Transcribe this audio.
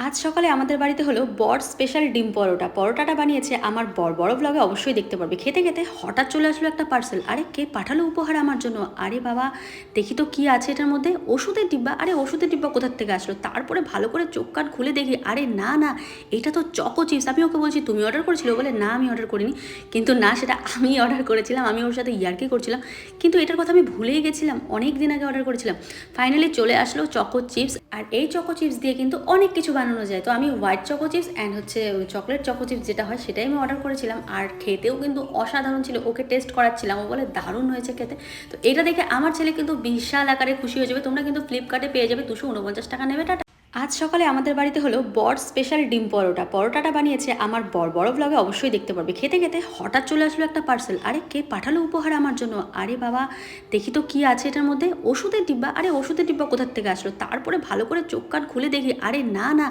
আজ সকালে আমাদের বাড়িতে হলো বর স্পেশাল ডিম পরোটা। পরোটাটা বানিয়েছে আমার বর। বড় ব্লগে অবশ্যই দেখতে পারবে। খেতে, খেতে হঠাৎ চলে আসলো একটা পার্সেল। আরে কে পাঠালো উপহার আমার জন্য? আরে বাবা! দেখি তো কি আছে এটার মধ্যে? ওষুধের ডিব্বা। আরে ওষুধের ডিব্বা কোথার থেকে আসলো? তারপরে ভালো করে চোখ কান খুলে দেখি, আরে না, না, এটা তো চকো চিপস। আমি ওকে বলছি, "তুমি অর্ডার করেছিলে?" ও বলে, "না, আমি অর্ডার করিনি।" কিন্তু না, সেটা আমিই অর্ডার করেছিলাম। আমি ওর সাথে ইয়ার্কি করছিলাম। কিন্তু এটার কথা আমি ভুলেই গেছিলাম। অনেক দিন আগে অর্ডার করেছিলাম। ফাইনালি চলে আসলো চকো চিপস। আর এই চকো চিপস দিয়ে কিন্তু অনেক কিছু বানানো যায়। তো আমি হোয়াইট চকো চিপস অ্যান্ড হচ্ছে ওই চকলেট চকো চিপস যেটা হয় সেটাই আমি অর্ডার করেছিলাম। আর খেতেও কিন্তু অসাধারণ ছিল। ওকে টেস্ট করাচ্ছিলাম, ও বলে দারুণ হয়েছে খেতে। তো এটা দেখে আমার ছেলে কিন্তু বিশাল আকারে খুশি হয়ে যাবে। তোমরা কিন্তু ফ্লিপকার্টে পেয়ে যাবে, 249 টাকা নেবে। টাটা। আজ সকালে আমাদের বাড়িতে হলো বর স্পেশাল ডিম পরোটা। পরোটাটা বানিয়েছে আমার বর। বড় ব্লগে অবশ্যই দেখতে পারবে। খেতে, খেতে হঠাৎ চলে আসলো একটা পার্সেল। আরে কে পাঠালো উপহার আমার জন্য? আরে বাবা! দেখি তো কি আছে এটার মধ্যে? ওষুধের ডিব্বা। আরে ওষুধের ডিব্বা কোথার থেকে আসলো? তারপরে ভালো করে চোখ কান খুলে দেখি, আরে না, না,